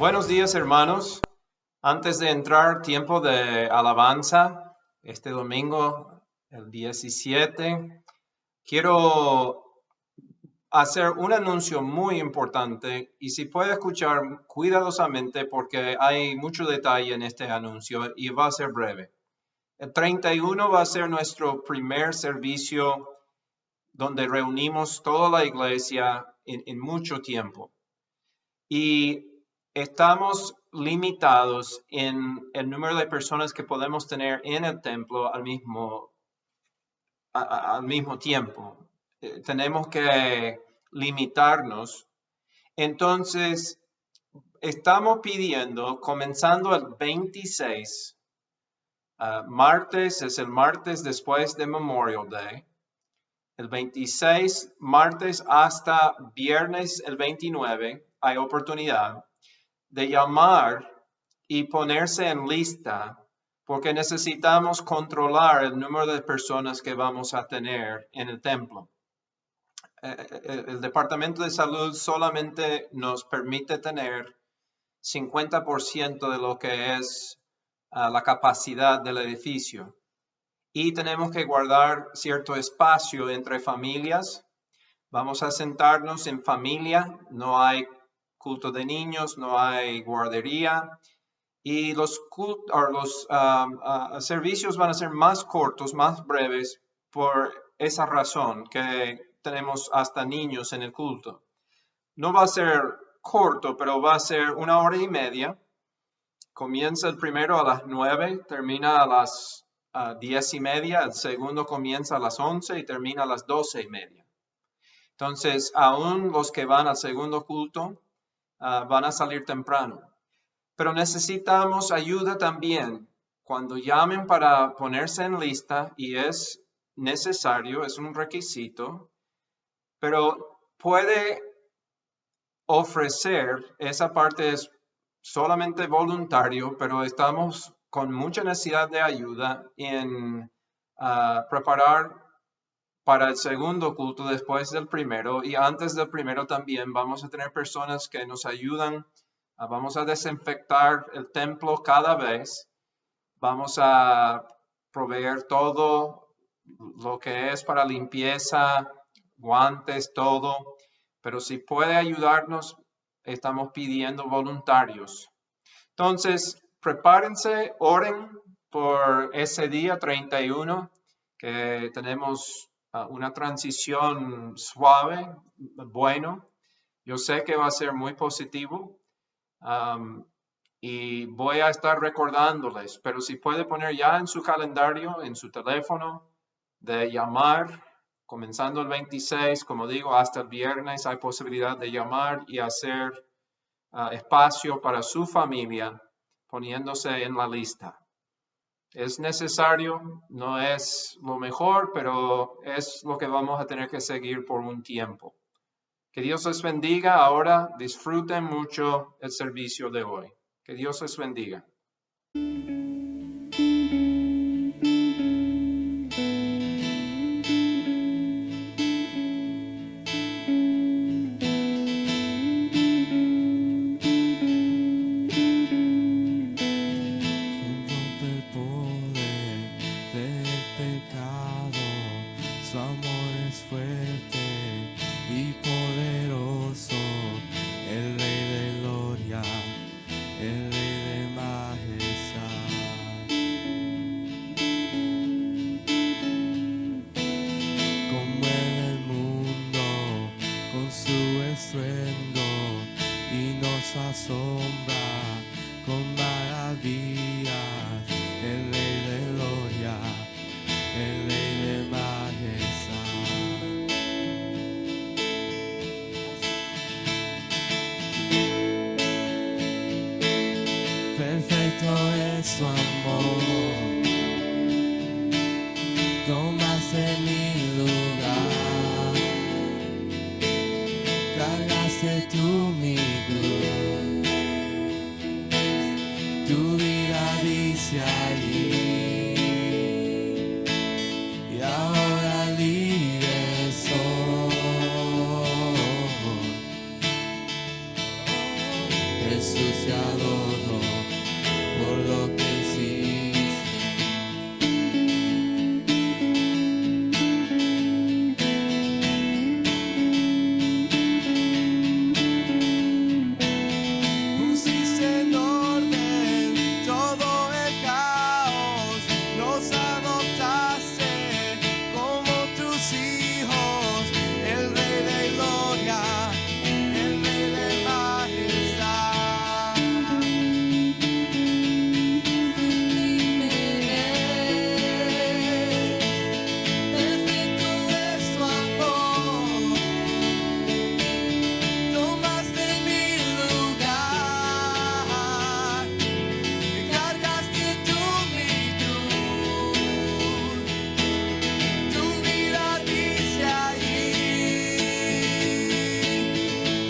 Buenos días, hermanos. Antes de entrar, tiempo de alabanza, este domingo, el 17, quiero hacer un anuncio muy importante y si puede escuchar cuidadosamente porque hay mucho detalle en este anuncio y va a ser breve. El 31 va a ser nuestro primer servicio donde reunimos toda la iglesia en mucho tiempo. Y estamos limitados en el número de personas que podemos tener en el templo al mismo tiempo. Tenemos que limitarnos. Entonces, estamos pidiendo, comenzando el 26, martes es el martes después de Memorial Day, el 26, martes hasta viernes el 29, hay oportunidad de llamar y ponerse en lista porque necesitamos controlar el número de personas que vamos a tener en el templo. El Departamento de Salud solamente nos permite tener 50% de lo que es la capacidad del edificio. Y tenemos que guardar cierto espacio entre familias. Vamos a sentarnos en familia, no hay culto de niños, no hay guardería. Y los servicios van a ser más cortos, más breves, por esa razón que tenemos hasta niños en el culto. No va a ser corto, pero va a ser 1 hora y media. Comienza el primero a las 9, termina a las 10:30. El segundo comienza a las 11 y termina a las 12:30. Entonces, aún los que van al segundo culto van a salir temprano. Pero necesitamos ayuda también. Cuando llamen para ponerse en lista, y es necesario, es un requisito, pero puede ofrecer, esa parte es solamente voluntario, pero estamos con mucha necesidad de ayuda en preparar para el segundo culto después del primero y antes del primero también vamos a tener personas que nos ayudan. Vamos a desinfectar el templo cada vez. Vamos a proveer todo lo que es para limpieza, guantes, todo. Pero si puede ayudarnos, estamos pidiendo voluntarios. Entonces, prepárense, oren por ese día 31, que tenemos una transición suave, bueno. Yo sé que va a ser muy positivo. Y voy a estar recordándoles, pero si puede poner ya en su calendario, en su teléfono, de llamar, comenzando el 26, como digo, hasta el viernes hay posibilidad de llamar y hacer espacio para su familia poniéndose en la lista. Es necesario, no es lo mejor, pero es lo que vamos a tener que seguir por un tiempo. Que Dios les bendiga. Ahora disfruten mucho el servicio de hoy. Que Dios les bendiga. Su amor es fuerte y poderoso, el Rey de gloria, el Rey de majestad. Conmueve el mundo con su estruendo y nos asombra con maravillas, el Rey de gloria, el Rey de majestad. Perfecto es su amor, tomaste mi lugar, cargaste tú mi cruz, tu vida dice allí, y ahora libre soy. Jesús te adoro por lo que hiciste. Pusiste en orden todo el caos, nos adoptaste como tus hijos, el Rey de Gloria, el Rey de majestad. Perfecto es tu amor, tomaste mi lugar, cargaste tú mi cruz, tu vida dice ahí,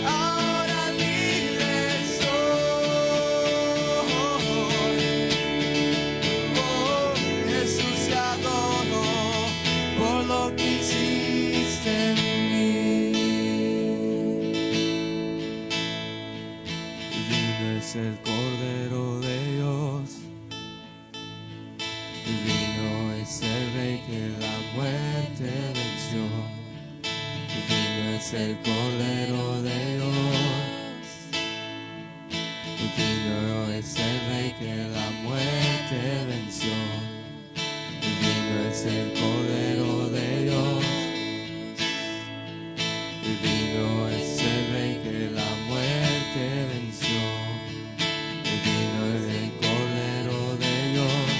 ahora libre soy. Oh, Jesús te adoro por lo que hiciste en mí. Divino es el Cordero de Dios, divino es el Rey que la muerte venció. Divino es el Cordero de Dios, divino es el Rey que la muerte venció. Divino es el Cordero de Dios, divino es el Rey que la muerte venció. Divino es el Cordero de Dios,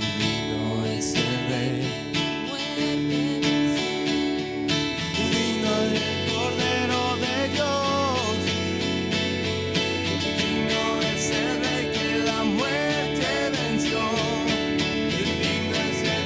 divino es el Rey. Divino es el Cordero de Dios, divino es el Rey que la muerte venció. Divino es el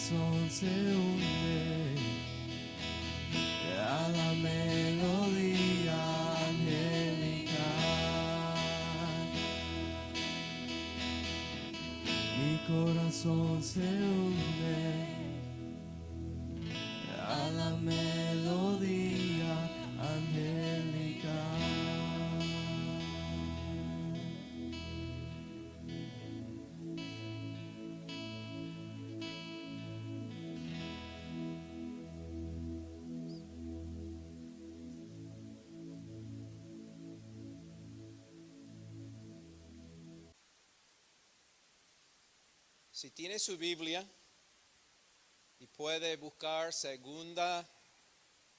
corazón se une a la melodía angelical. Mi corazón se une a la melodía angelical. Si tiene su Biblia y puede buscar segunda,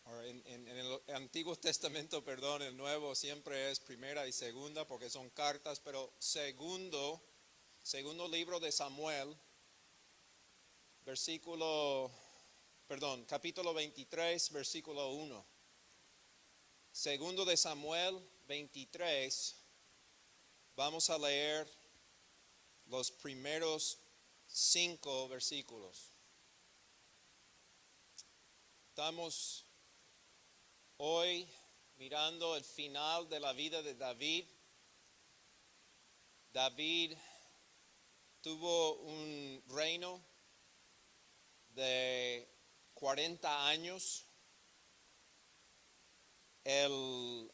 o en el Antiguo Testamento, perdón, el Nuevo siempre es primera y segunda porque son cartas, pero segundo libro de Samuel, capítulo 23, versículo 1. Segundo de Samuel 23, vamos a leer los primeros 5 versículos. Estamos hoy mirando el final de la vida de David. David tuvo un reino de 40 años. Él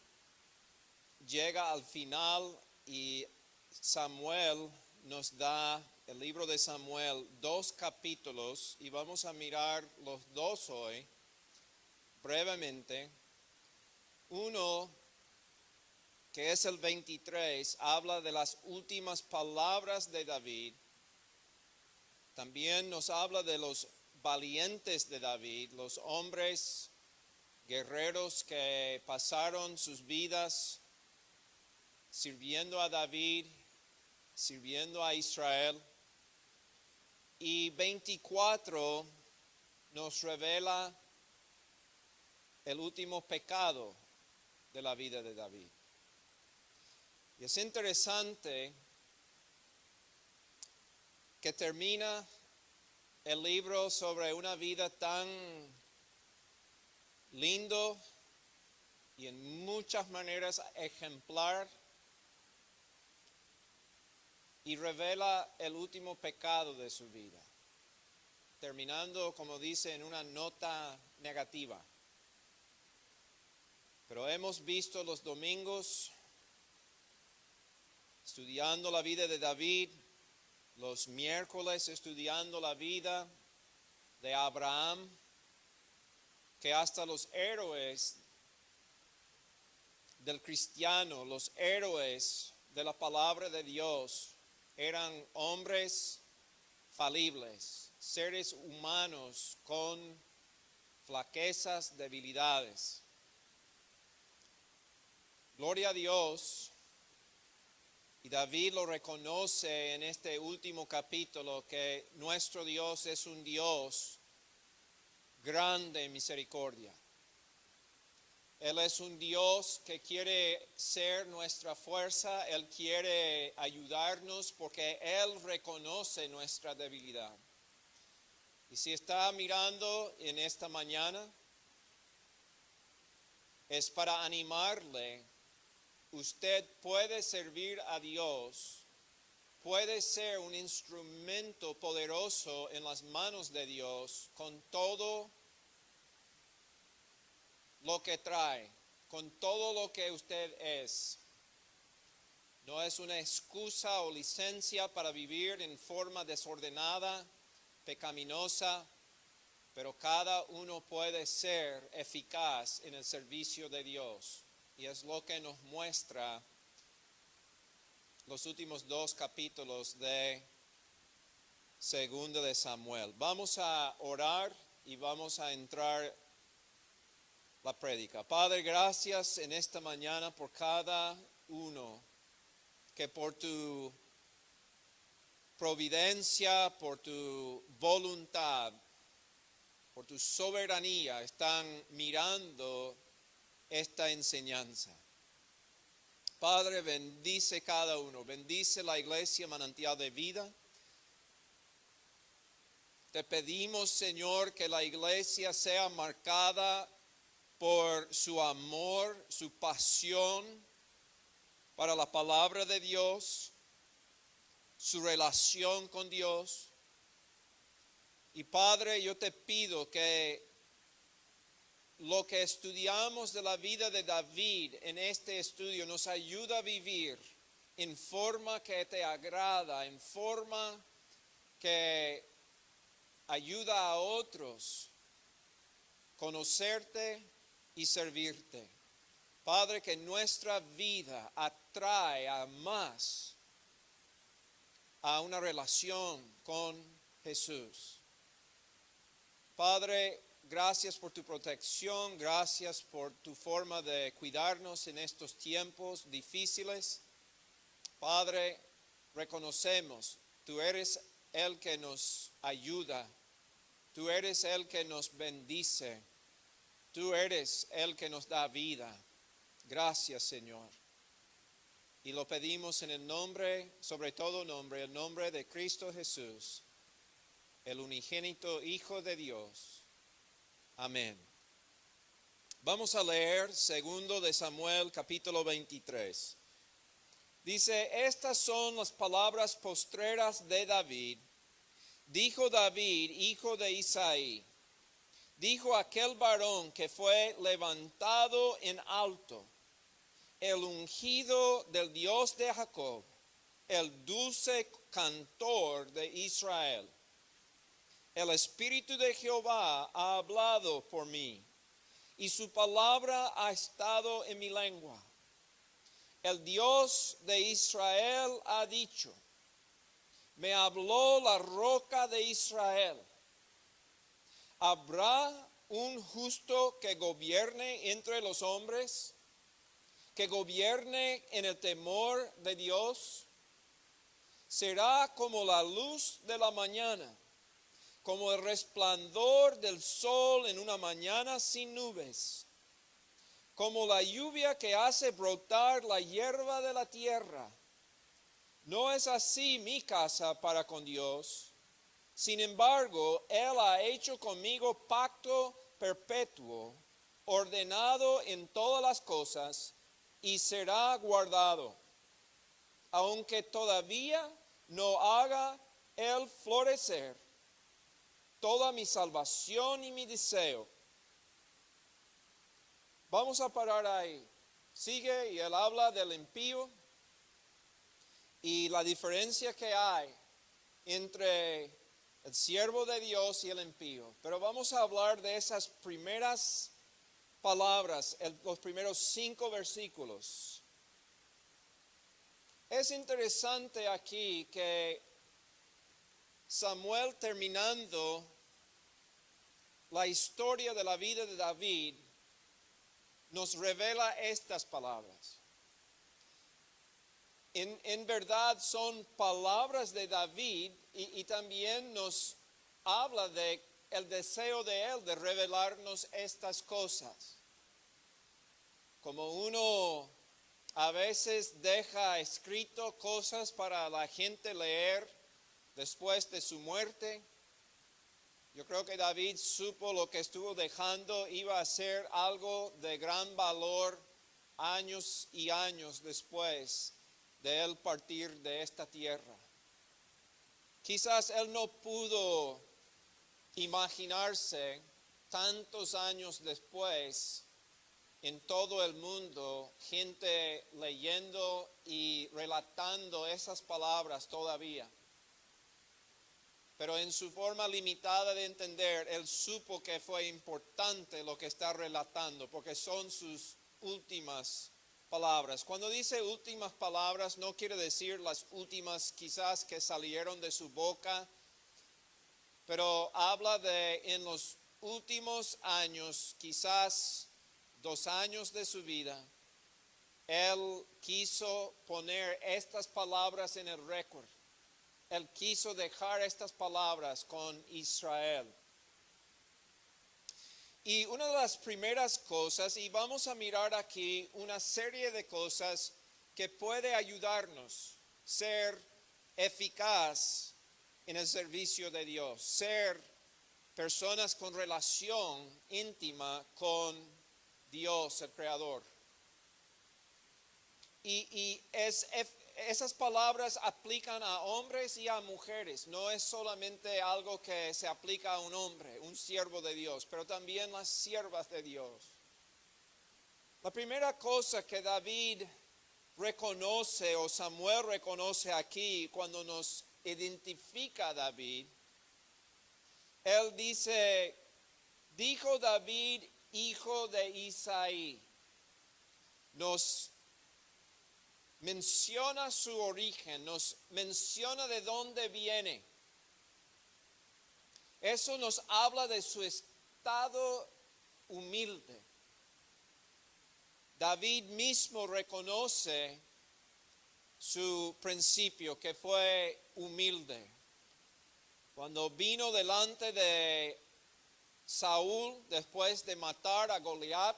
llega al final y Samuel nos da, el libro de Samuel, 2 capítulos y vamos a mirar los 2 hoy brevemente. Uno, que es el 23, habla de las últimas palabras de David. También nos habla de los valientes de David, los hombres guerreros que pasaron sus vidas sirviendo a David, sirviendo a Israel. Y 24 nos revela el último pecado de la vida de David. Y es interesante que termina el libro sobre una vida tan lindo y en muchas maneras ejemplar, y revela el último pecado de su vida, terminando, como dice, en una nota negativa. Pero hemos visto los domingos estudiando la vida de David, los miércoles estudiando la vida de Abraham, que hasta los héroes del cristiano, los héroes de la palabra de Dios, eran hombres falibles, seres humanos con flaquezas, debilidades. Gloria a Dios, y David lo reconoce en este último capítulo, que nuestro Dios es un Dios grande en misericordia. Él es un Dios que quiere ser nuestra fuerza, Él quiere ayudarnos porque Él reconoce nuestra debilidad. Y si está mirando en esta mañana, es para animarle. Usted puede servir a Dios, puede ser un instrumento poderoso en las manos de Dios con todo lo que trae, con todo lo que usted es. No es una excusa o licencia para vivir en forma desordenada, pecaminosa, pero cada uno puede ser eficaz en el servicio de Dios. Y es lo que nos muestra los últimos 2 capítulos de Segunda de Samuel. Vamos a orar y vamos a entrar la prédica. Padre, gracias en esta mañana por cada uno que por tu providencia, por tu voluntad, por tu soberanía están mirando esta enseñanza. Padre, bendice cada uno, bendice la iglesia Manantial de Vida. Te pedimos, Señor, que la iglesia sea marcada por su amor, su pasión para la palabra de Dios, su relación con Dios. Y Padre, yo te pido que lo que estudiamos de la vida de David en este estudio nos ayuda a vivir en forma que te agrada, en forma que ayuda a otros conocerte y servirte. Padre, que nuestra vida atrae a más a una relación con Jesús. Padre, gracias por tu protección, gracias por tu forma de cuidarnos en estos tiempos difíciles. Padre, reconocemos, tú eres el que nos ayuda, tú eres el que nos bendice, tú eres el que nos da vida. Gracias, Señor. Y lo pedimos en el nombre, sobre todo nombre, el nombre de Cristo Jesús, el unigénito Hijo de Dios. Amén. Vamos a leer 2 de Samuel capítulo 23. Dice, estas son las palabras postreras de David. Dijo David, hijo de Isaí, dijo aquel varón que fue levantado en alto, el ungido del Dios de Jacob, el dulce cantor de Israel. El Espíritu de Jehová ha hablado por mí, y su palabra ha estado en mi lengua. El Dios de Israel ha dicho, me habló la roca de Israel. ¿Habrá un justo que gobierne entre los hombres? ¿Que gobierne en el temor de Dios? Será como la luz de la mañana, como el resplandor del sol en una mañana sin nubes, como la lluvia que hace brotar la hierba de la tierra. No es así mi casa para con Dios. Sin embargo, Él ha hecho conmigo pacto perpetuo, ordenado en todas las cosas, y será guardado, aunque todavía no haga Él florecer toda mi salvación y mi deseo. Vamos a parar ahí. Sigue y él habla del impío y la diferencia que hay entre el siervo de Dios y el impío. Pero vamos a hablar de esas primeras palabras, los primeros 5 versículos. Es interesante aquí que Samuel, terminando la historia de la vida de David, nos revela estas palabras. En verdad son palabras de David y también nos habla de el deseo de él de revelarnos estas cosas. Como uno a veces deja escrito cosas para la gente leer después de su muerte, yo creo que David supo lo que estuvo dejando iba a ser algo de gran valor años y años después de él partir de esta tierra. Quizás él no pudo imaginarse tantos años después en todo el mundo gente leyendo y relatando esas palabras todavía. Pero en su forma limitada de entender, él supo que fue importante lo que está relatando, porque son sus últimas palabras. Cuando dice últimas palabras, no quiere decir las últimas quizás que salieron de su boca, pero habla de en los últimos años, quizás 2 años de su vida, él quiso poner estas palabras en el récord. Él quiso dejar estas palabras con Israel. Y una de las primeras cosas, y vamos a mirar aquí una serie de cosas que puede ayudarnos a ser eficaz en el servicio de Dios, ser personas con relación íntima con Dios, el Creador. Esas palabras aplican a hombres y a mujeres. No es solamente algo que se aplica a un hombre, un siervo de Dios, pero también las siervas de Dios. La primera cosa que David reconoce o Samuel reconoce aquí cuando nos identifica a David, él dice, dijo David, hijo de Isaí. Nos menciona su origen, nos menciona de dónde viene. Eso nos habla de su estado humilde. David mismo reconoce su principio, que fue humilde. Cuando vino delante de Saúl después de matar a Goliat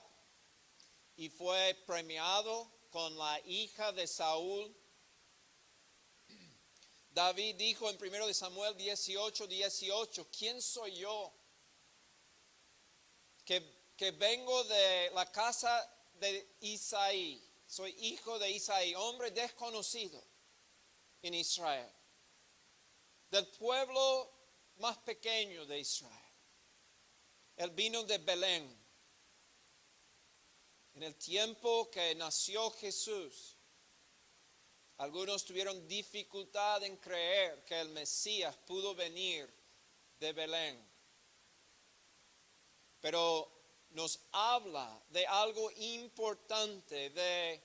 y fue premiado con la hija de Saúl, David dijo en 1 Samuel 18:18, ¿quién soy yo? Que vengo de la casa de Isaí, soy hijo de Isaí, hombre desconocido en Israel, del pueblo más pequeño de Israel. Él vino de Belén. En el tiempo que nació Jesús, algunos tuvieron dificultad en creer que el Mesías pudo venir de Belén. Pero nos habla de algo importante, de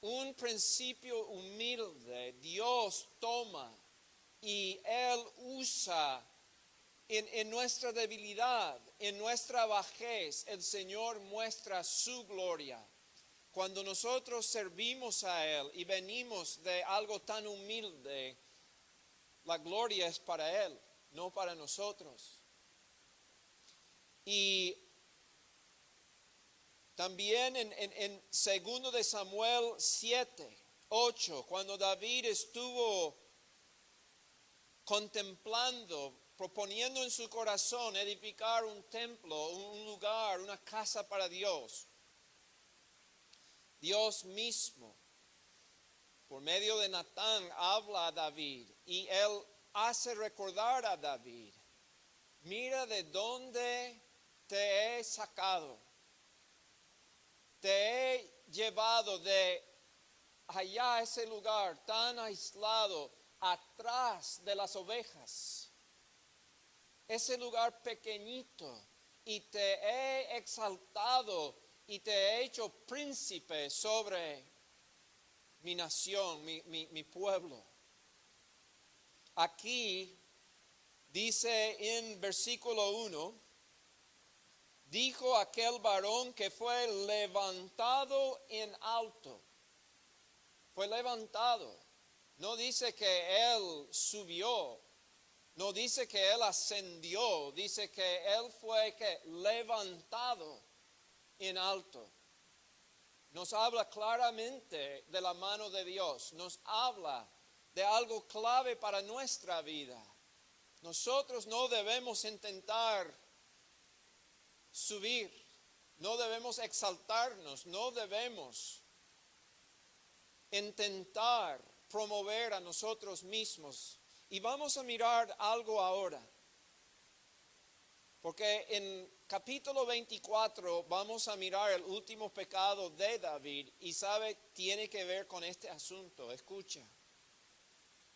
un principio humilde. Dios toma y Él usa en nuestra debilidad, en nuestra bajez. El Señor muestra su gloria. Cuando nosotros servimos a Él y venimos de algo tan humilde, la gloria es para Él, no para nosotros. Y también en 2 de Samuel 7:8, cuando David estuvo contemplando, proponiendo en su corazón edificar un templo, un lugar, una casa para Dios, Dios mismo, por medio de Natán, habla a David y él hace recordar a David, mira de dónde te he sacado, te he llevado de allá a ese lugar tan aislado, atrás de las ovejas, ese lugar pequeñito, y te he exaltado y te he hecho príncipe sobre mi nación, mi pueblo. Aquí dice en versículo 1, dijo aquel varón que fue levantado en alto. Fue levantado. No dice que él subió. No dice que él ascendió. Dice que él fue levantado en alto. Nos habla claramente de la mano de Dios. Nos habla de algo clave para nuestra vida. Nosotros no debemos intentar subir, no debemos exaltarnos, no debemos intentar promover a nosotros mismos. Y vamos a mirar algo ahora, porque en capítulo 24 vamos a mirar el último pecado de David y tiene que ver con este asunto. Escucha,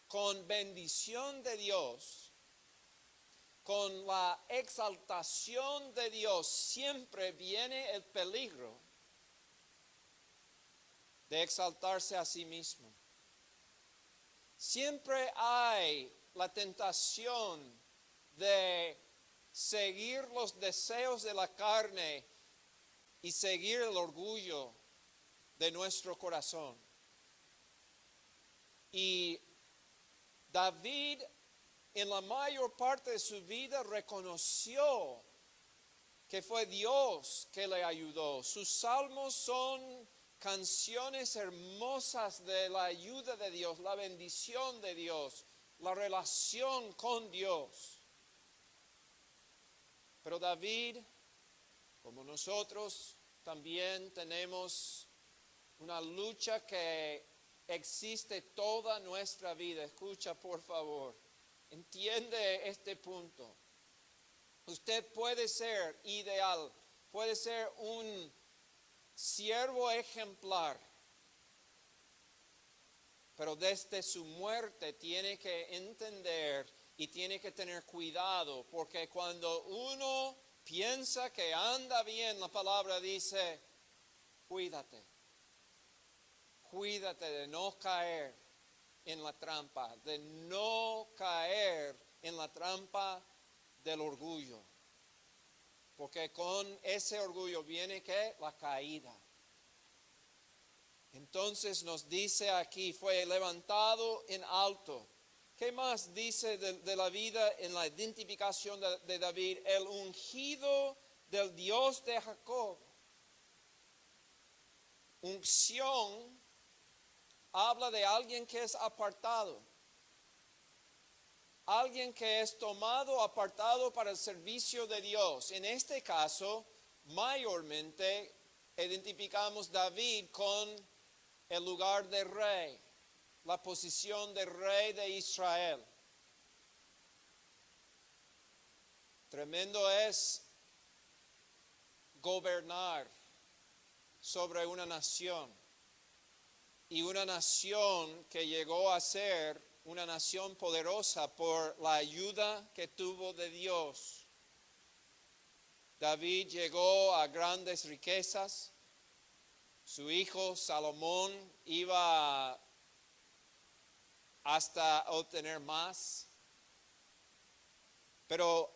con bendición de Dios, con la exaltación de Dios, siempre viene el peligro de exaltarse a sí mismo. Siempre hay la tentación de seguir los deseos de la carne y seguir el orgullo de nuestro corazón. Y David, en la mayor parte de su vida, reconoció que fue Dios que le ayudó. Sus salmos son canciones hermosas de la ayuda de Dios, la bendición de Dios. la relación con Dios. Pero David, como nosotros, también tenemos una lucha que existe toda nuestra vida. Escucha, por favor. Entiende este punto. Usted puede ser ideal, puede ser un siervo ejemplar, pero desde su muerte tiene que entender y tiene que tener cuidado, porque cuando uno piensa que anda bien, la palabra dice, cuídate de no caer en la trampa, de no caer en la trampa del orgullo. Porque con ese orgullo viene ¿qué? La caída. Entonces nos dice aquí, fue levantado en alto. ¿Qué más dice de la vida en la identificación de David? El ungido del Dios de Jacob. Unción habla de alguien que es apartado. Alguien que es tomado, apartado para el servicio de Dios. En este caso, mayormente identificamos David con el lugar de rey, la posición de rey de Israel. Tremendo es gobernar sobre una nación, y una nación que llegó a ser una nación poderosa por la ayuda que tuvo de Dios. David llegó a grandes riquezas. Su hijo Salomón iba hasta obtener más. Pero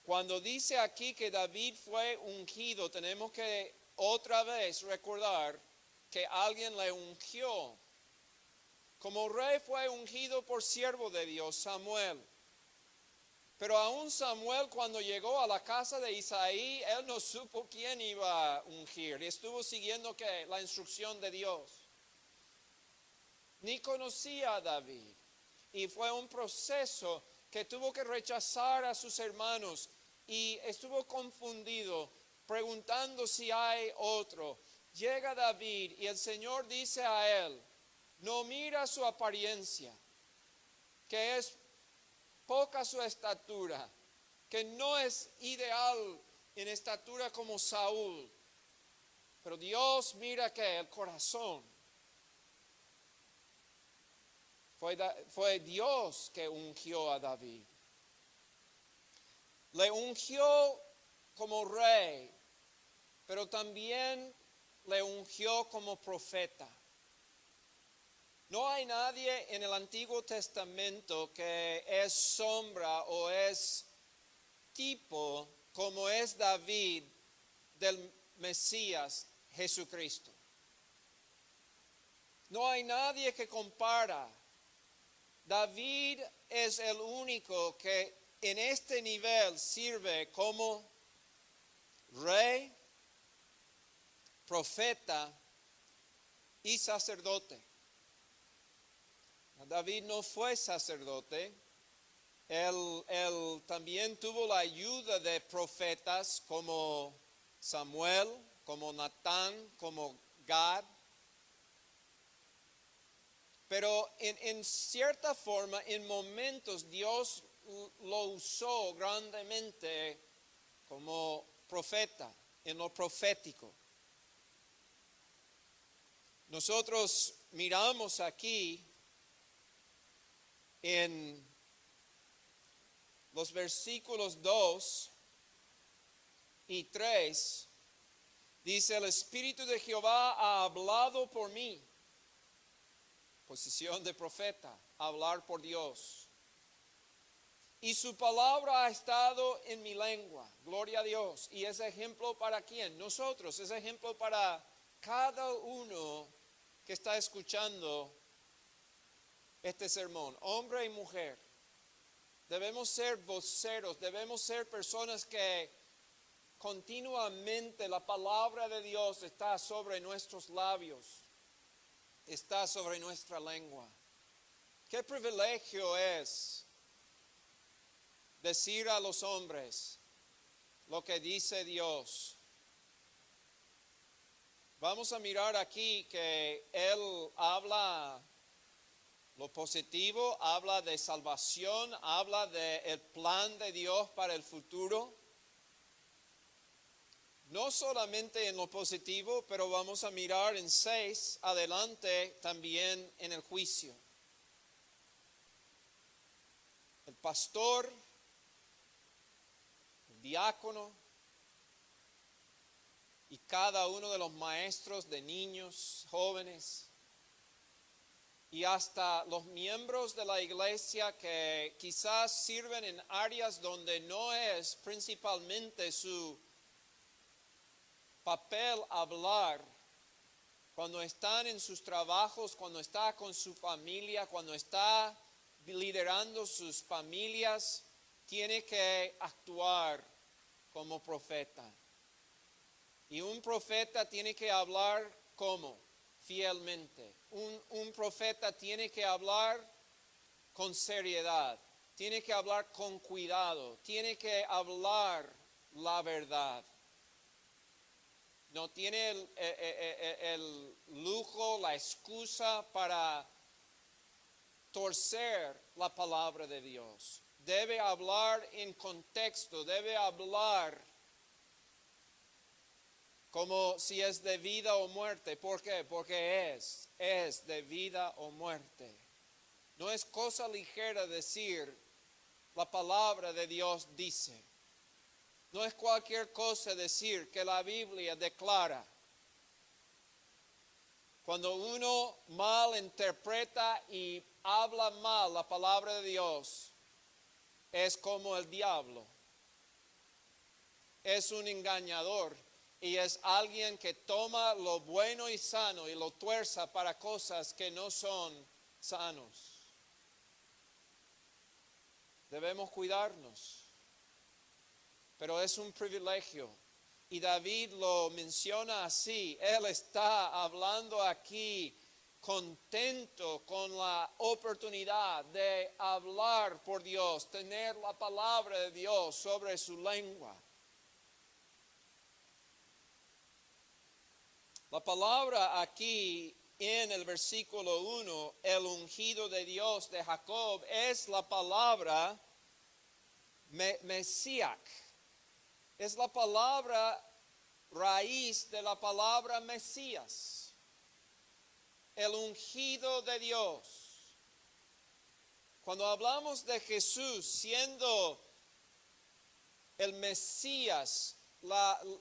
cuando dice aquí que David fue ungido, tenemos que otra vez recordar que alguien le ungió. Como rey fue ungido por siervo de Dios, Samuel. Pero aún Samuel, cuando llegó a la casa de Isaí, él no supo quién iba a ungir. Y estuvo siguiendo ¿qué? La instrucción de Dios. Ni conocía a David. Y fue un proceso que tuvo que rechazar a sus hermanos. Y estuvo confundido, preguntando si hay otro. Llega David y el Señor dice a él, no mira su apariencia, que es poca su estatura, que no es ideal en estatura como Saúl. Pero Dios mira que el corazón. Fue Dios que ungió a David. Le ungió como rey, pero también le ungió como profeta. No hay nadie en el Antiguo Testamento que es sombra o es tipo como es David del Mesías Jesucristo. No hay nadie que compara. David es el único que en este nivel sirve como rey, profeta y sacerdote. David no fue sacerdote, él también tuvo la ayuda de profetas como Samuel, como Natán, como Gad. Pero en cierta forma, en momentos, Dios lo usó grandemente como profeta, en lo profético. Nosotros miramos aquí en los versículos 2 y 3, dice, el Espíritu de Jehová ha hablado por mí. Posición de profeta, hablar por Dios. Y su palabra ha estado en mi lengua. Gloria a Dios. ¿Y es ejemplo para quién? Nosotros. Es ejemplo para cada uno que está escuchando este sermón, hombre y mujer. Debemos ser voceros, debemos ser personas que continuamente la palabra de Dios está sobre nuestros labios, está sobre nuestra lengua. Qué privilegio es decir a los hombres lo que dice Dios. Vamos a mirar aquí que Él habla lo positivo, habla de salvación, habla del plan de Dios para el futuro. No solamente en lo positivo, pero vamos a mirar en 6 adelante también en el juicio. El pastor, el diácono y cada uno de los maestros de niños, jóvenes y hasta los miembros de la iglesia que quizás sirven en áreas donde no es principalmente su papel hablar, cuando están en sus trabajos, cuando está con su familia, cuando está liderando sus familias, tiene que actuar como profeta. Y un profeta tiene que hablar como fielmente. Un profeta tiene que hablar con seriedad, tiene que hablar con cuidado, tiene que hablar la verdad. No tiene el lujo, la excusa para torcer la palabra de Dios. Debe hablar en contexto, debe hablar como si es de vida o muerte. ¿Por qué? Porque es de vida o muerte. No es cosa ligera decir la palabra de Dios dice. No es cualquier cosa decir que la Biblia declara. Cuando uno mal interpreta y habla mal la palabra de Dios, es como el diablo. Es un engañador y es alguien que toma lo bueno y sano y lo tuerza para cosas que no son sanos. Debemos cuidarnos. Pero es un privilegio. Y David lo menciona así. Él está hablando aquí contento con la oportunidad de hablar por Dios, tener la palabra de Dios sobre su lengua. La palabra aquí en el versículo 1, el ungido de Dios de Jacob, es la palabra Mesías. Es la palabra raíz de la palabra Mesías, el ungido de Dios. Cuando hablamos de Jesús siendo el Mesías,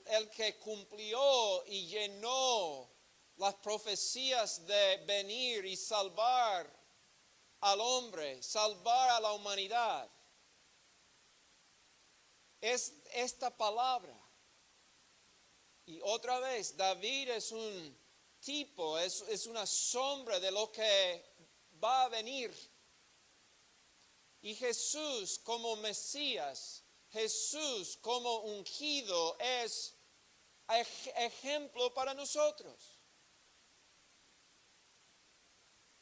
el que cumplió y llenó las profecías de venir y salvar al hombre, salvar a la humanidad, es esta palabra. Y otra vez, David es un tipo, es una sombra de lo que va a venir. Y Jesús como Mesías, Jesús como ungido es ejemplo para nosotros.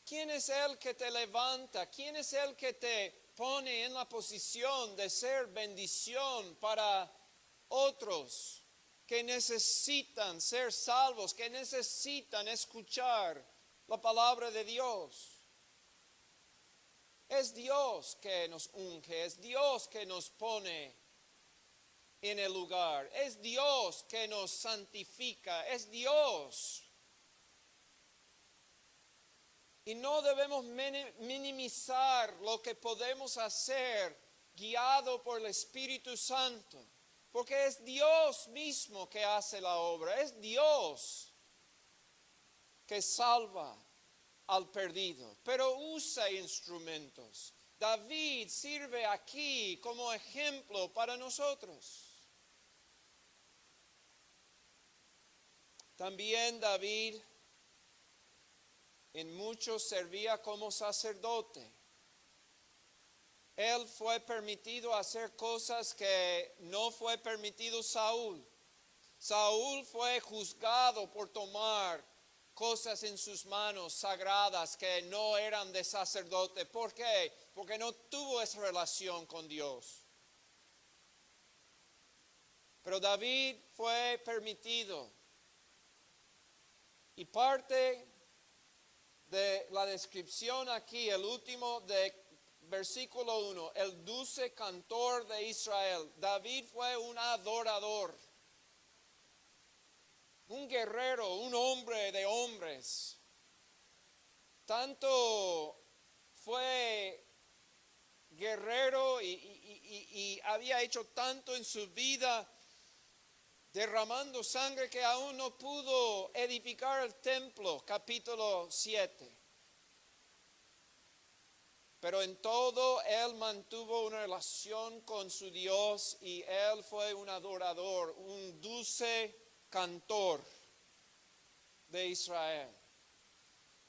¿Quién es el que te levanta? ¿Quién es el que te pone en la posición de ser bendición para otros que necesitan ser salvos, que necesitan escuchar la palabra de Dios? Es Dios que nos unge, es Dios que nos pone en el lugar, es Dios que nos santifica, es Dios. Y no debemos minimizar lo que podemos hacer guiado por el Espíritu Santo, porque es Dios mismo que hace la obra, es Dios que salva al perdido, pero usa instrumentos. David sirve aquí como ejemplo para nosotros. También David en muchos servía como sacerdote. Él fue permitido hacer cosas que no fue permitido Saúl. Saúl fue juzgado por tomar cosas en sus manos sagradas que no eran de sacerdote. ¿Por qué? Porque no tuvo esa relación con Dios. Pero David fue permitido. Y parte de la descripción aquí, el último de versículo 1, el dulce cantor de Israel. David fue un adorador, un guerrero, un hombre de hombres. Tanto fue guerrero y había hecho tanto en su vida, derramando sangre, que aún no pudo edificar el templo, capítulo 7. Pero en todo él mantuvo una relación con su Dios y él fue un adorador, un dulce cantor de Israel.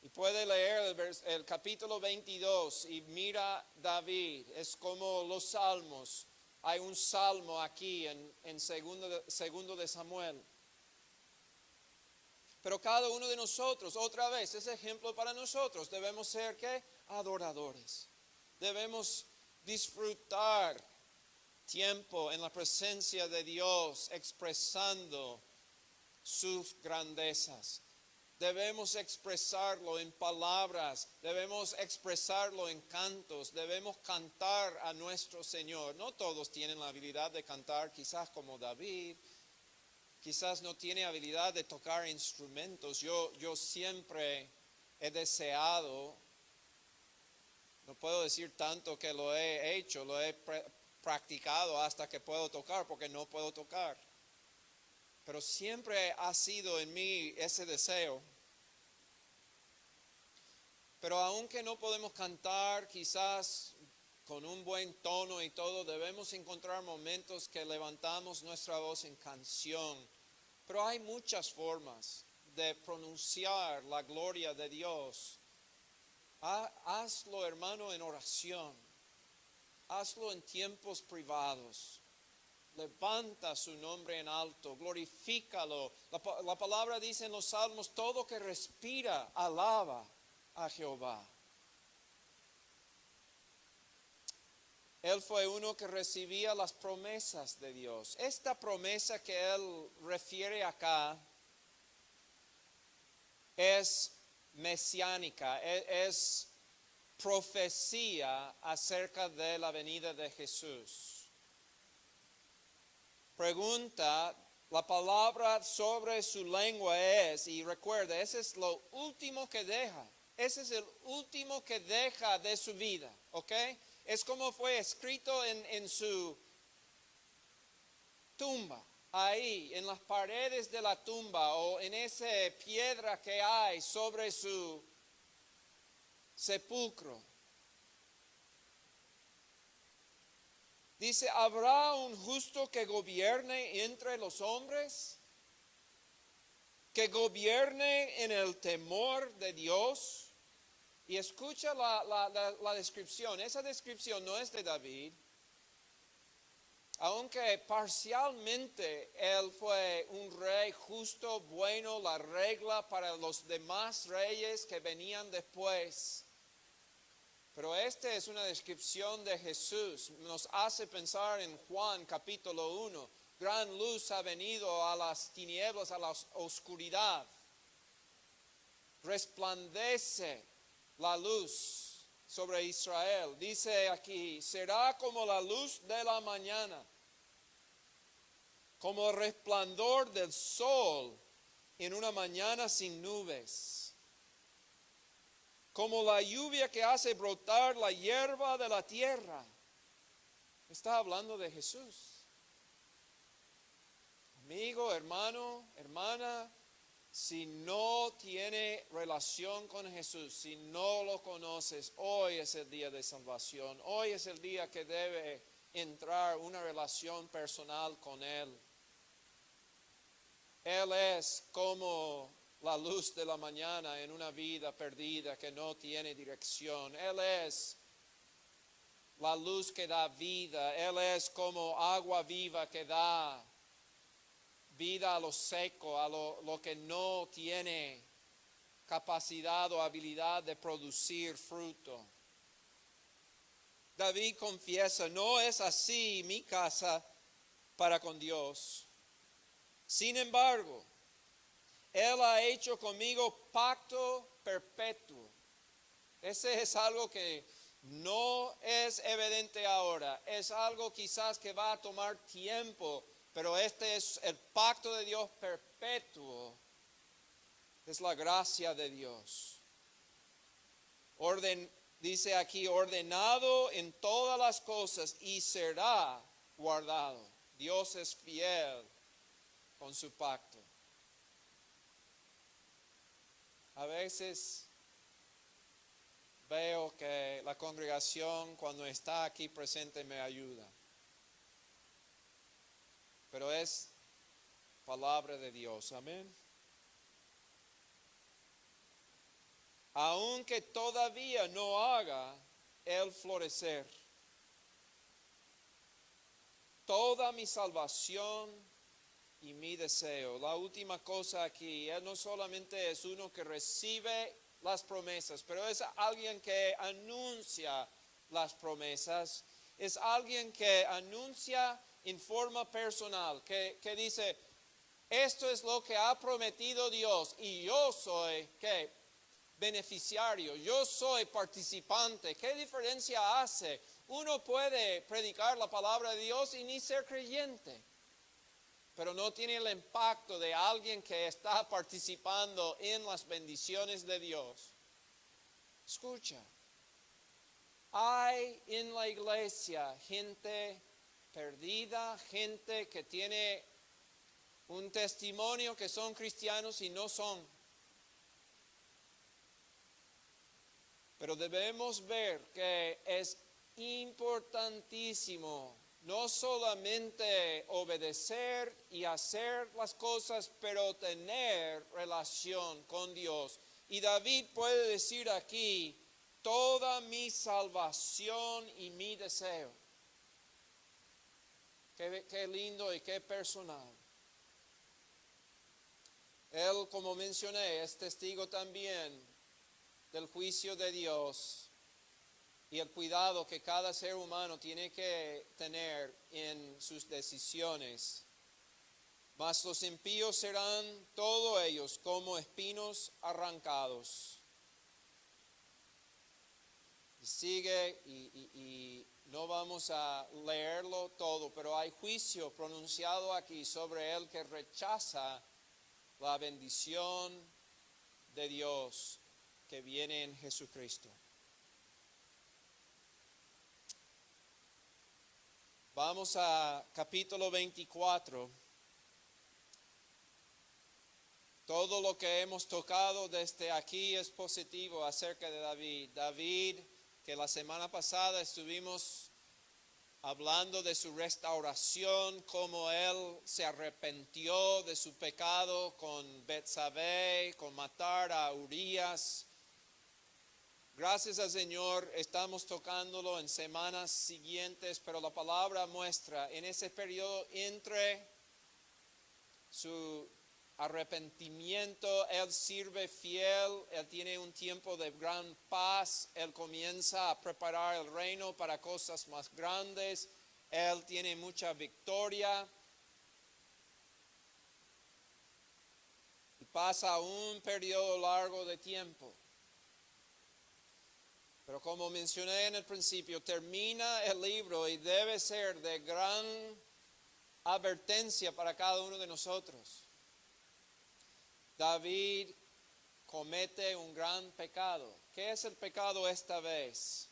Y puede leer el capítulo 22 y mira David, es como los salmos. Hay un salmo aquí en segundo de Samuel. Pero cada uno de nosotros, otra vez, es ejemplo para nosotros. Debemos ser, ¿qué? Adoradores. Debemos disfrutar tiempo en la presencia de Dios, expresando sus grandezas. Debemos expresarlo en palabras, debemos expresarlo en cantos, debemos cantar a nuestro Señor. No todos tienen la habilidad de cantar, quizás como David, quizás no tiene habilidad de tocar instrumentos. Yo siempre he deseado, no puedo decir tanto que lo he hecho, lo he practicado hasta que puedo tocar, porque no puedo tocar. Pero siempre ha sido en mí ese deseo. Pero aunque no podemos cantar quizás con un buen tono y todo, debemos encontrar momentos que levantamos nuestra voz en canción. Pero hay muchas formas de pronunciar la gloria de Dios. Hazlo, hermano, en oración. Hazlo en tiempos privados. Levanta su nombre en alto, glorifícalo. La palabra dice en los salmos, todo que respira, alaba a Jehová. Él fue uno que recibía las promesas de Dios. Esta promesa que él refiere acá es mesiánica, es profecía acerca de la venida de Jesús. Pregunta, la palabra sobre su lengua es, y recuerda, ese es lo último que deja. Ese es el último que deja de su vida, ¿ok? Es como fue escrito en su tumba, ahí, en las paredes de la tumba o en esa piedra que hay sobre su sepulcro. Dice, ¿habrá un justo que gobierne entre los hombres? ¿Que gobierne en el temor de Dios? Y escucha la descripción. Esa descripción no es de David. Aunque parcialmente él fue un rey justo, bueno, la regla para los demás reyes que venían después. Pero esta es una descripción de Jesús. Nos hace pensar en Juan capítulo 1. Gran luz ha venido a las tinieblas, a la oscuridad. Resplandece la luz sobre Israel. Dice aquí, será como la luz de la mañana, como el resplandor del sol en una mañana sin nubes. Como la lluvia que hace brotar la hierba de la tierra. Está hablando de Jesús. Amigo, hermano, hermana, si no tiene relación con Jesús, si no lo conoces, hoy es el día de salvación. Hoy es el día que debe entrar una relación personal con Él. Él es como la luz de la mañana en una vida perdida que no tiene dirección. Él es la luz que da vida. Él es como agua viva que da vida a lo seco, a lo que no tiene capacidad o habilidad de producir fruto. David confiesa, no es así mi casa para con Dios. Sin embargo, Él ha hecho conmigo pacto perpetuo. Ese es algo que no es evidente ahora. Es algo quizás que va a tomar tiempo, pero este es el pacto de Dios perpetuo. Es la gracia de Dios. Dice aquí, ordenado en todas las cosas y será guardado. Dios es fiel con su pacto. A veces veo que la congregación cuando está aquí presente me ayuda. Pero es palabra de Dios, amén. Aunque todavía no haga el florecer, toda mi salvación y mi deseo. La última cosa aquí, Él no solamente es uno que recibe las promesas, pero es alguien que anuncia las promesas, es alguien que anuncia en forma personal, que dice, esto es lo que ha prometido Dios y yo soy, ¿qué? Beneficiario, yo soy participante. ¿Qué diferencia hace? Uno puede predicar la palabra de Dios y ni ser creyente, pero no tiene el impacto de alguien que está participando en las bendiciones de Dios. Escucha, hay en la iglesia gente perdida, gente que tiene un testimonio que son cristianos y no son. Pero debemos ver que es importantísimo no solamente obedecer y hacer las cosas, pero tener relación con Dios. Y David puede decir aquí, toda mi salvación y mi deseo. Qué lindo y qué personal. Él, como mencioné, es testigo también del juicio de Dios y el cuidado que cada ser humano tiene que tener en sus decisiones. Mas los impíos serán todos ellos como espinos arrancados. Y sigue y no vamos a leerlo todo, pero hay juicio pronunciado aquí sobre el que rechaza la bendición de Dios que viene en Jesucristo. Vamos a capítulo 24. Todo lo que hemos tocado desde aquí es positivo acerca de David. David, que la semana pasada estuvimos hablando de su restauración, cómo él se arrepintió de su pecado con Betsabé, con matar a Urías. Gracias al Señor estamos tocándolo en semanas siguientes, pero la palabra muestra en ese periodo entre su arrepentimiento, Él sirve fiel, Él tiene un tiempo de gran paz, Él comienza a preparar el reino para cosas más grandes, Él tiene mucha victoria. Y pasa un periodo largo de tiempo. Pero como mencioné en el principio, termina el libro y debe ser de gran advertencia para cada uno de nosotros. David comete un gran pecado. ¿Qué es el pecado esta vez?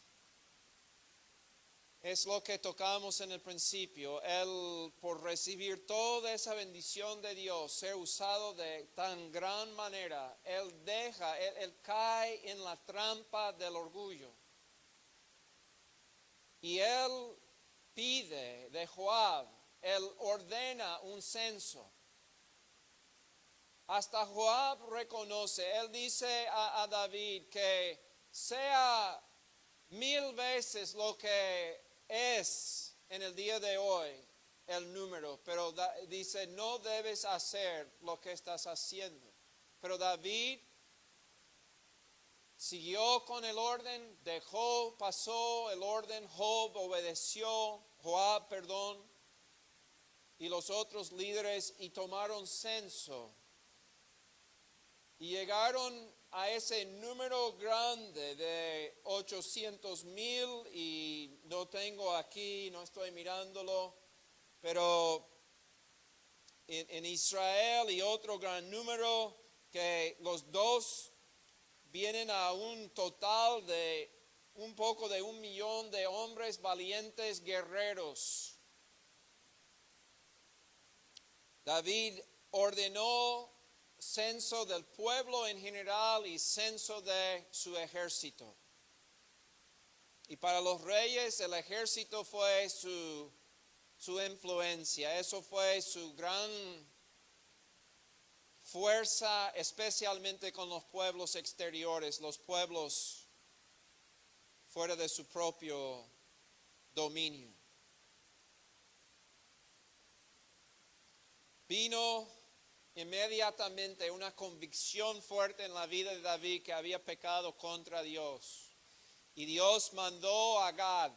Es lo que tocamos en el principio. Él, por recibir toda esa bendición de Dios, ser usado de tan gran manera, él cae en la trampa del orgullo. Y él pide de Joab, él ordena un censo. Hasta Joab reconoce, él dice a David que sea 1000 veces lo que es en el día de hoy el número, pero dice no debes hacer lo que estás haciendo. Pero David siguió con el orden, pasó el orden, Joab, y los otros líderes y tomaron censo. Y llegaron a ese número grande de 800,000 y no tengo aquí, no estoy mirándolo, pero en Israel y otro gran número que los dos vienen a un total de un poco de 1,000,000 de hombres valientes guerreros. David ordenó censo del pueblo en general y censo de su ejército. Y para los reyes el ejército fue su influencia, eso fue su gran fuerza, especialmente con los pueblos exteriores, los pueblos fuera de su propio dominio. Vino inmediatamente una convicción fuerte en la vida de David que había pecado contra Dios. Y Dios mandó a Gad,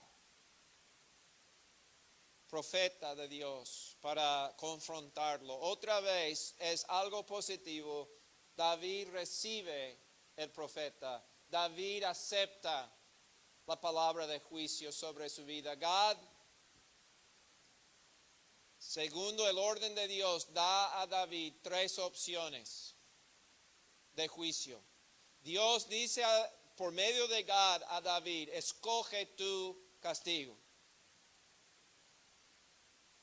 profeta de Dios, para confrontarlo. Otra vez es algo positivo. David recibe el profeta. David acepta la palabra de juicio sobre su vida. Gad, segundo el orden de Dios, da a David 3 opciones de juicio. Dios dice por medio de Gad a David, escoge tu castigo.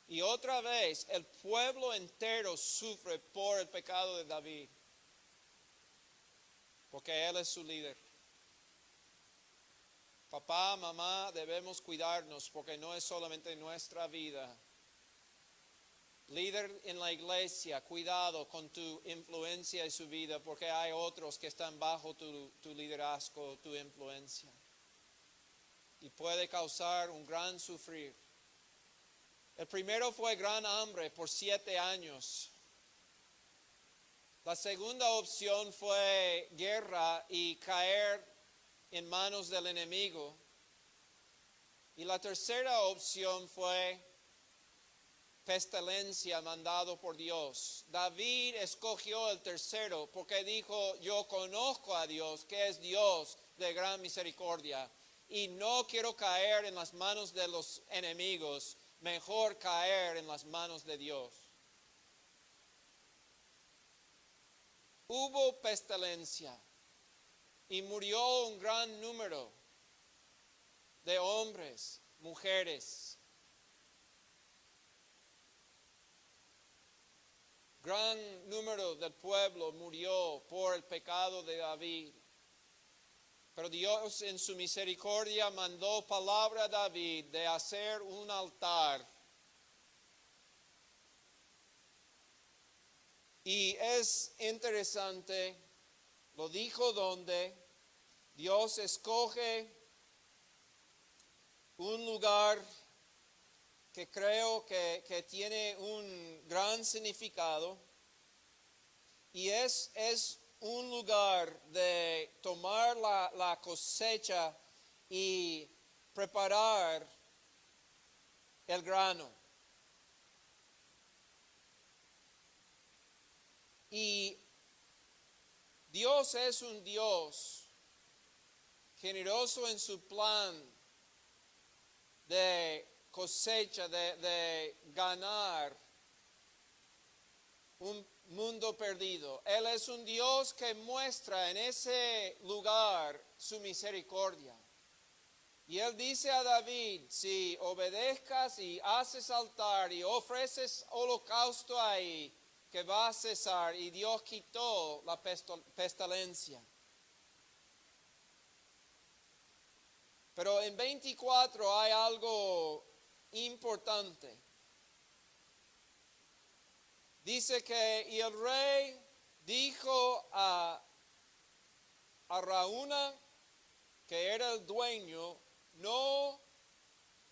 Y otra vez, el pueblo entero sufre por el pecado de David, porque él es su líder. Papá, mamá, debemos cuidarnos porque no es solamente nuestra vida. Líder en la iglesia, cuidado con tu influencia y su vida, porque hay otros que están bajo tu liderazgo, tu influencia. Y puede causar un gran sufrir. El primero fue gran hambre por 7 años. La segunda opción fue guerra y caer en manos del enemigo. Y la tercera opción fue pestilencia mandado por Dios. David escogió el tercero porque dijo, yo conozco a Dios, que es Dios de gran misericordia, y no quiero caer en las manos de los enemigos, mejor caer en las manos de Dios. Hubo pestilencia y murió un gran número de hombres, mujeres. Gran número del pueblo murió por el pecado de David. Pero Dios en su misericordia mandó palabra a David de hacer un altar. Y es interesante, lo dijo donde Dios escoge un lugar que creo que tiene un gran significado, y es un lugar de tomar la cosecha y preparar el grano. Y Dios es un Dios generoso en su plan de cosecha, de ganar un mundo perdido. Él es un Dios que muestra en ese lugar su misericordia. Y él dice a David, si obedezcas y haces altar y ofreces holocausto ahí, que va a cesar. Y Dios quitó la pestilencia. Pero en 24 hay algo importante. Dice que y el rey dijo a Araúna, que era el dueño,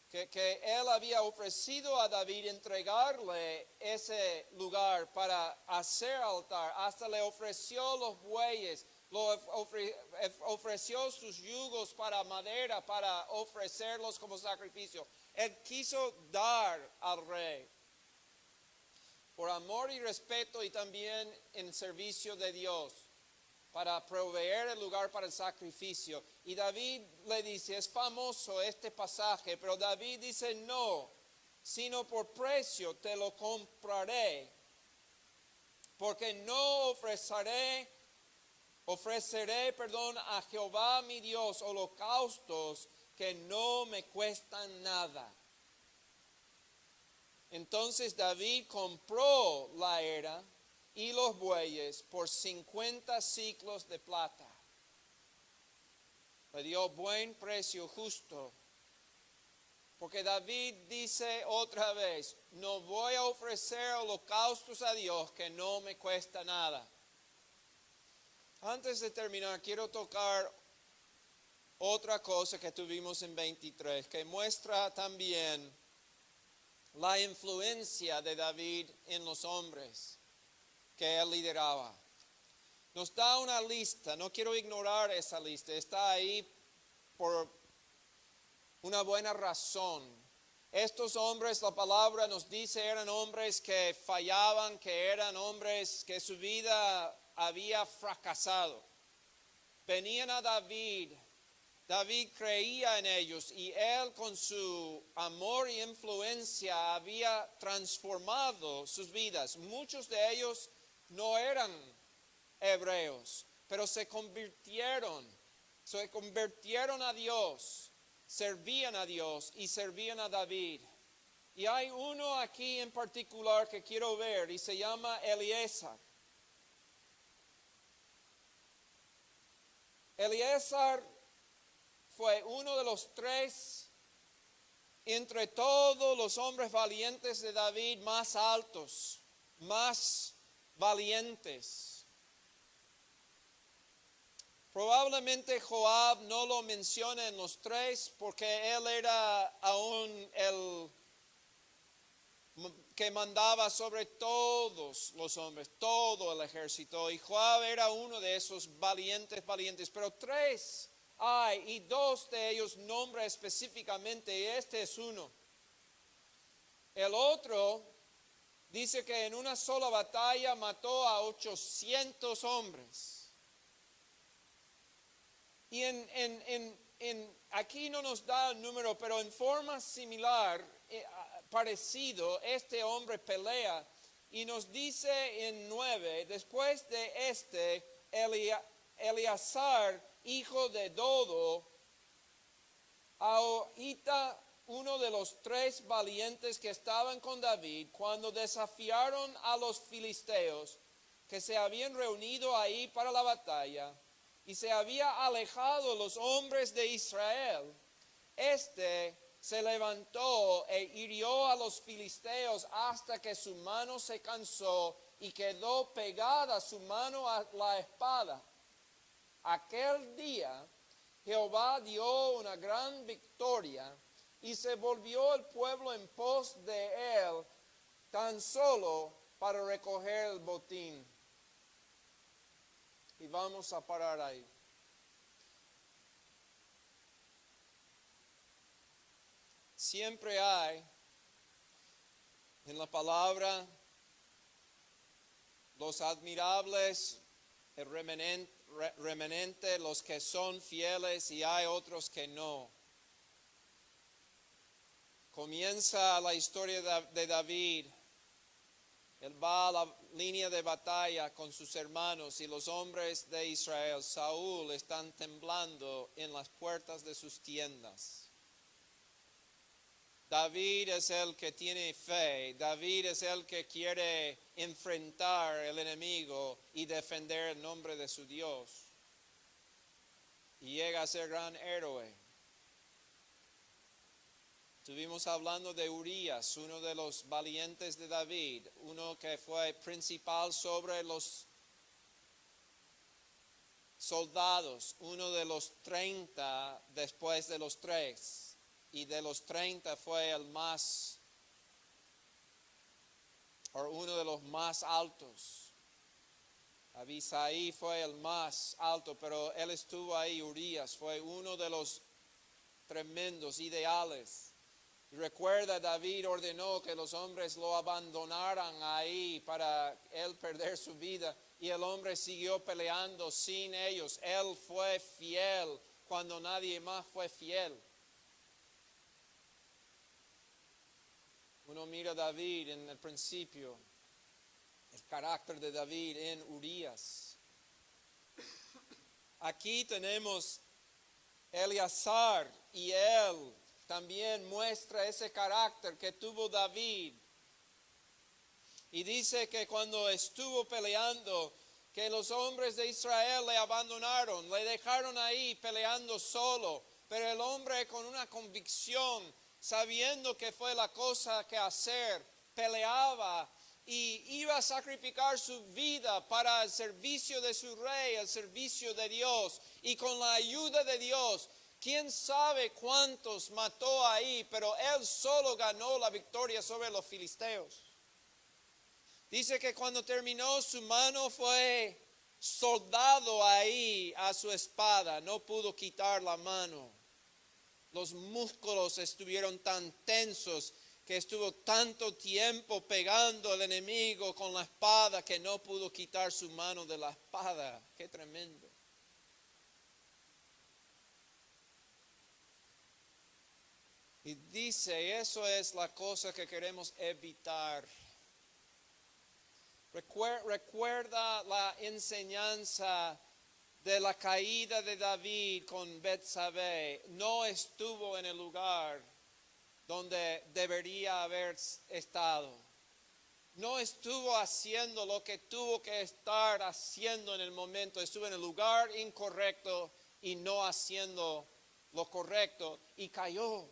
que él había ofrecido a David entregarle ese lugar para hacer altar. Hasta le ofreció los bueyes ofreció sus yugos para madera, para ofrecerlos como sacrificio. Él quiso dar al rey por amor y respeto y también en servicio de Dios, para proveer el lugar para el sacrificio. Y David le dice, es famoso este pasaje, pero David dice, no, sino por precio te lo compraré, porque no ofreceré a Jehová mi Dios holocaustos que no me cuestan nada. Entonces David compró la era y los bueyes por 50 siclos de plata. Le dio buen precio justo. Porque David dice otra vez, no voy a ofrecer holocaustos a Dios que no me cuesta nada. Antes de terminar, quiero tocar otra cosa que tuvimos en 23, que muestra también la influencia de David en los hombres que él lideraba. Nos da una lista, no quiero ignorar esa lista, está ahí por una buena razón. Estos hombres, la palabra nos dice, eran hombres que fallaban, que eran hombres que su vida había fracasado. Venían a David. David creía en ellos y él con su amor y influencia había transformado sus vidas. Muchos de ellos no eran hebreos, pero se convirtieron a Dios, servían a Dios y servían a David. Y hay uno aquí en particular que quiero ver y se llama Eliezer. Eliezer fue uno de los 3 entre todos los hombres valientes de David más altos, más valientes. Probablemente Joab no lo menciona en los 3 porque él era aún el que mandaba sobre todos los hombres, todo el ejército. Y Joab era uno de esos valientes, pero 3 hay y 2 de ellos nombra específicamente y este es uno. El otro dice que en una sola batalla mató a 800 hombres. Y aquí no nos da el número, pero en forma similar, parecido, este hombre pelea y nos dice en 9, después de Eleazar, hijo de Dodo, Ahita, uno de los 3 valientes que estaban con David, cuando desafiaron a los filisteos que se habían reunido ahí para la batalla, y se había alejado los hombres de Israel, se levantó e hirió a los filisteos hasta que su mano se cansó y quedó pegada su mano a la espada. Aquel día Jehová dio una gran victoria y se volvió el pueblo en pos de él tan solo para recoger el botín. Y vamos a parar ahí. Siempre hay en la palabra los admirables, el remanente, los que son fieles y hay otros que no. Comienza la historia de David. Él va a la línea de batalla con sus hermanos y los hombres de Israel. Saúl están temblando en las puertas de sus tiendas. David es el que tiene fe. David es el que quiere enfrentar al enemigo y defender el nombre de su Dios. Y llega a ser gran héroe. Estuvimos hablando de Urías, uno de los valientes de David, uno que fue principal sobre los soldados, uno de los 30 después de los 3. Y de los 30 fue uno de los más altos. Abisaí fue el más alto, pero él estuvo ahí. Urías fue uno de los tremendos ideales. Y recuerda, David ordenó que los hombres lo abandonaran ahí para él perder su vida. Y el hombre siguió peleando sin ellos. Él fue fiel cuando nadie más fue fiel. Uno mira a David en el principio, el carácter de David en Urías. Aquí tenemos Eleazar y él también muestra ese carácter que tuvo David. Y dice que cuando estuvo peleando, que los hombres de Israel le abandonaron, le dejaron ahí peleando solo. Pero el hombre con una convicción, sabiendo que fue la cosa que hacer, peleaba y iba a sacrificar su vida para el servicio de su rey, el servicio de Dios. Y con la ayuda de Dios, quién sabe cuántos mató ahí, pero él solo ganó la victoria sobre los filisteos. Dice que cuando terminó su mano fue soldado ahí a su espada, no pudo quitar la mano. Los músculos estuvieron tan tensos que estuvo tanto tiempo pegando al enemigo con la espada que no pudo quitar su mano de la espada. Qué tremendo. Y dice, eso es la cosa que queremos evitar. Recuerda la enseñanza de la caída de David con Betsabé. No estuvo en el lugar donde debería haber estado. No estuvo haciendo lo que tuvo que estar haciendo en el momento. Estuvo en el lugar incorrecto y no haciendo lo correcto y cayó.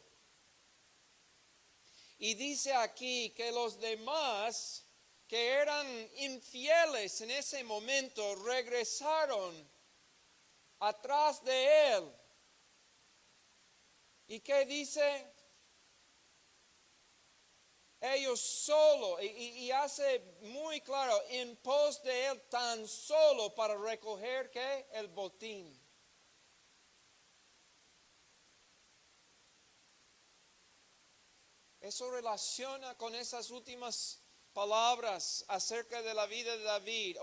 Y dice aquí que los demás que eran infieles en ese momento regresaron atrás de él. ¿Y qué dice? Ellos solo, y hace muy claro, en pos de él tan solo para recoger ¿qué? El botín. Eso relaciona con esas últimas palabras acerca de la vida de David.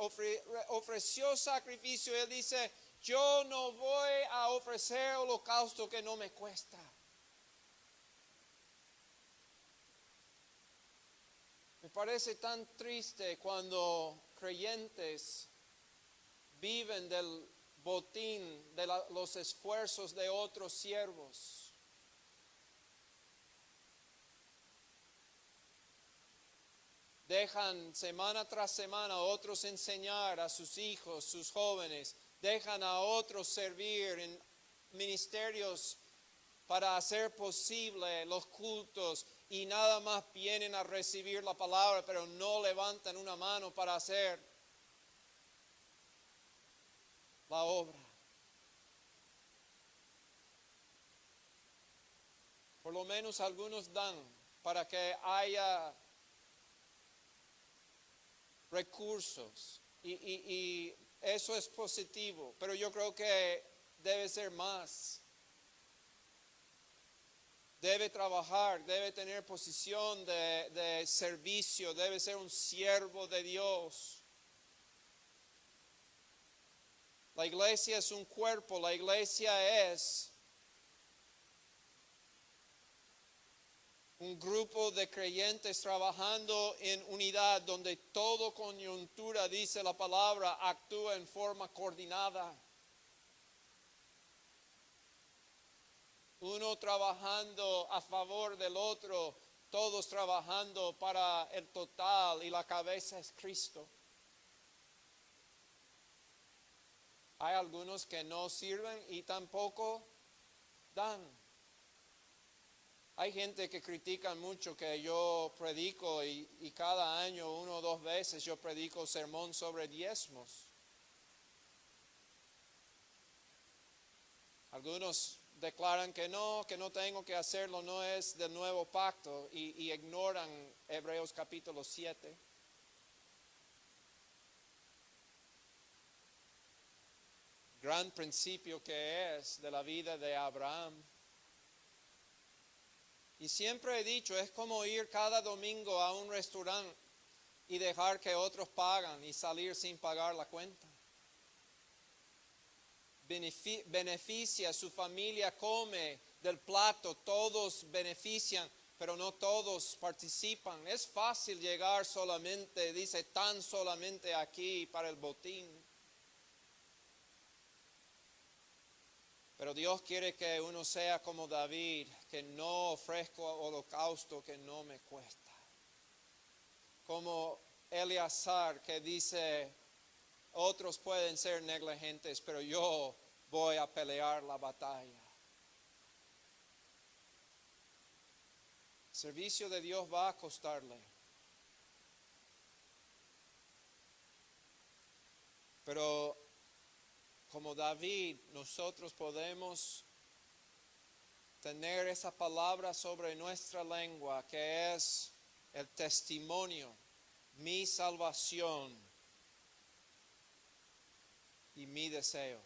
Ofreció sacrificio. Él dice, yo no voy a ofrecer holocausto que no me cuesta. Me parece tan triste cuando creyentes viven del botín, de los esfuerzos de otros siervos. Dejan semana tras semana a otros enseñar a sus hijos, sus jóvenes. Dejan a otros servir en ministerios para hacer posible los cultos. Y nada más vienen a recibir la palabra, pero no levantan una mano para hacer la obra. Por lo menos algunos dan para que haya recursos y eso es positivo, pero yo creo que debe ser más. Debe trabajar, debe tener posición de servicio, debe ser un siervo de Dios. La iglesia es un cuerpo, la iglesia es un grupo de creyentes trabajando en unidad donde todo coyuntura, dice la palabra, actúa en forma coordinada. Uno trabajando a favor del otro, todos trabajando para el total y la cabeza es Cristo. Hay algunos que no sirven y tampoco dan. Hay gente que critica mucho que yo predico y cada año 1 o 2 veces yo predico sermón sobre diezmos. Algunos declaran que no tengo que hacerlo, no es del nuevo pacto y ignoran Hebreos capítulo 7. gran principio que es de la vida de Abraham. Y siempre he dicho, es como ir cada domingo a un restaurante y dejar que otros pagan y salir sin pagar la cuenta. Beneficia, su familia come del plato, todos benefician, pero no todos participan. Es fácil llegar solamente, dice, tan solamente aquí para el botín. Pero Dios quiere que uno sea como David, que no ofrezco holocausto que no me cuesta. Como Eleazar, que dice, otros pueden ser negligentes, pero yo voy a pelear la batalla. El servicio de Dios va a costarle. Pero como David, nosotros podemos tener esa palabra sobre nuestra lengua, que es el testimonio, mi salvación y mi deseo.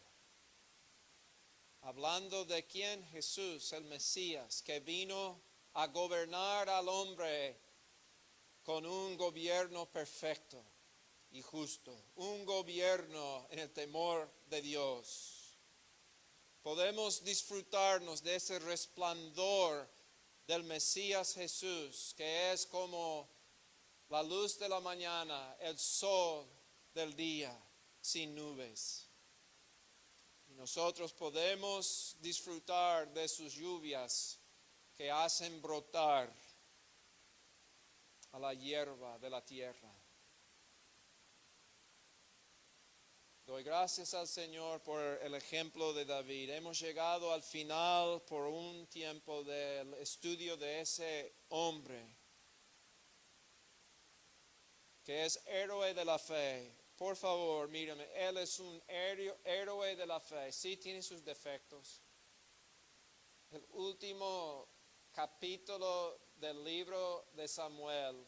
Hablando de quién, Jesús, el Mesías, que vino a gobernar al hombre con un gobierno perfecto y justo, un gobierno en el temor de Dios. Podemos disfrutarnos de ese resplandor del Mesías Jesús, que es como la luz de la mañana, el sol del día, sin nubes. Y nosotros podemos disfrutar de sus lluvias que hacen brotar a la hierba de la tierra. Doy gracias al Señor por el ejemplo de David. Hemos llegado al final por un tiempo del estudio de ese hombre que es héroe de la fe. Por favor, mírame, él es un héroe de la fe. Sí tiene sus defectos. El último capítulo del libro de Samuel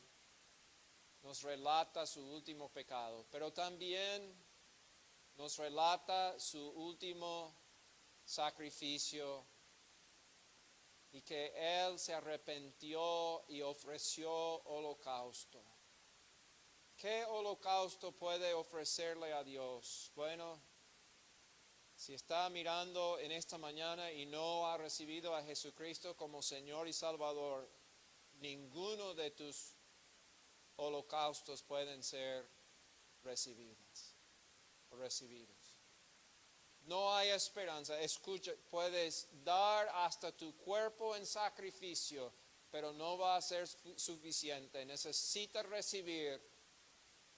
nos relata su último pecado, pero también nos relata su último sacrificio y que él se arrepintió y ofreció holocausto. ¿Qué holocausto puede ofrecerle a Dios? Bueno, si está mirando en esta mañana y no ha recibido a Jesucristo como Señor y Salvador, ninguno de tus holocaustos pueden ser recibidos. No hay esperanza. Escucha, puedes dar hasta tu cuerpo en sacrificio, pero no va a ser suficiente. Necesitas recibir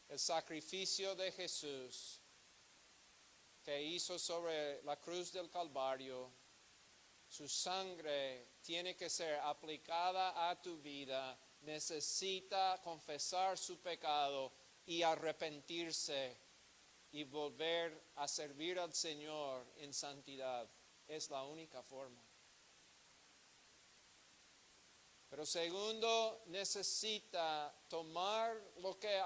el sacrificio de Jesús que hizo sobre la cruz del Calvario. Su sangre tiene que ser aplicada a tu vida. Necesita confesar su pecado y arrepentirse y volver a servir al Señor en santidad. Es la única forma. Pero segundo, necesita tomar lo que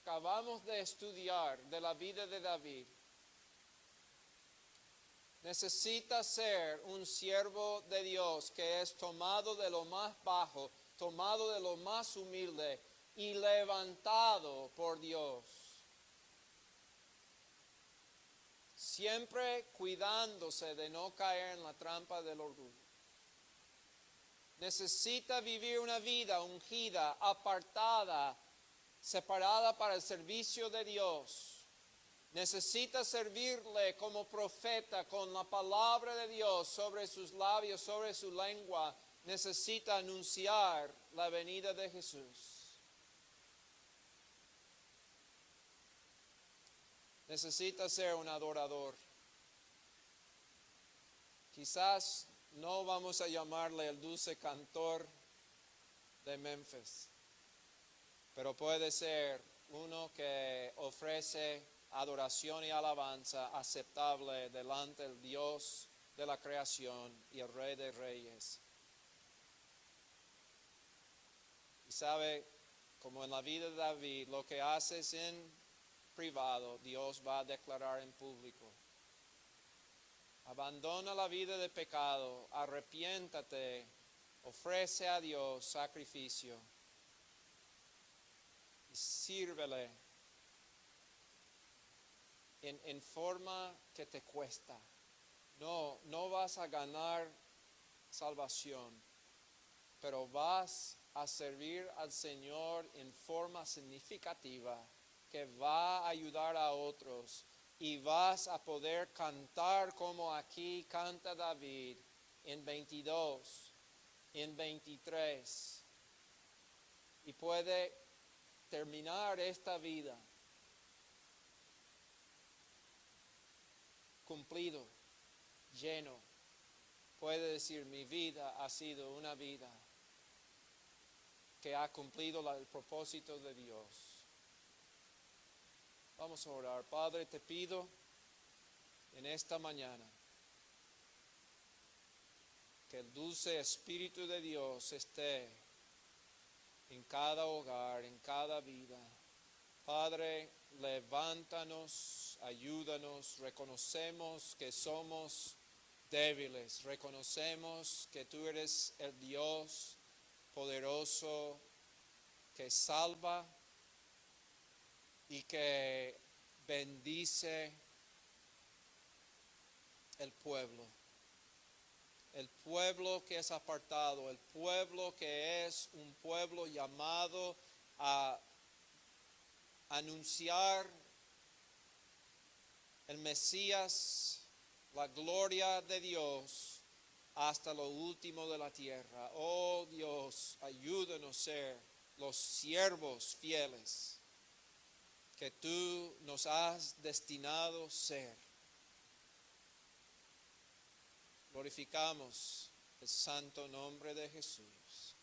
acabamos de estudiar de la vida de David. Necesita ser un siervo de Dios que es tomado de lo más bajo, tomado de lo más humilde y levantado por Dios. Siempre cuidándose de no caer en la trampa del orgullo. Necesita vivir una vida ungida, apartada, separada para el servicio de Dios. Necesita servirle como profeta con la palabra de Dios sobre sus labios, sobre su lengua. Necesita anunciar la venida de Jesús. Necesita ser un adorador. Quizás no vamos a llamarle el dulce cantor de Memphis, pero puede ser uno que ofrece adoración y alabanza aceptable delante del Dios de la creación y el Rey de Reyes. Y sabe, como en la vida de David, lo que haces en privado, Dios va a declarar en público. Abandona la vida de pecado, arrepiéntate, ofrece a Dios sacrificio y sírvele en forma que te cuesta. No vas a ganar salvación, pero vas a servir al Señor en forma significativa que va a ayudar a otros y vas a poder cantar como aquí canta David en 22, en 23 y puede terminar esta vida cumplido, lleno. Puede decir, mi vida ha sido una vida que ha cumplido el propósito de Dios. Vamos a orar. Padre, te pido en esta mañana que el dulce Espíritu de Dios esté en cada hogar, en cada vida. Padre, levántanos, ayúdanos, reconocemos que somos débiles, reconocemos que tú eres el Dios poderoso que salva y que bendice el pueblo que es apartado, el pueblo que es un pueblo llamado a anunciar el Mesías, la gloria de Dios hasta lo último de la tierra. Oh Dios, ayúdanos a ser los siervos fieles que tú nos has destinado ser. Glorificamos el santo nombre de Jesús.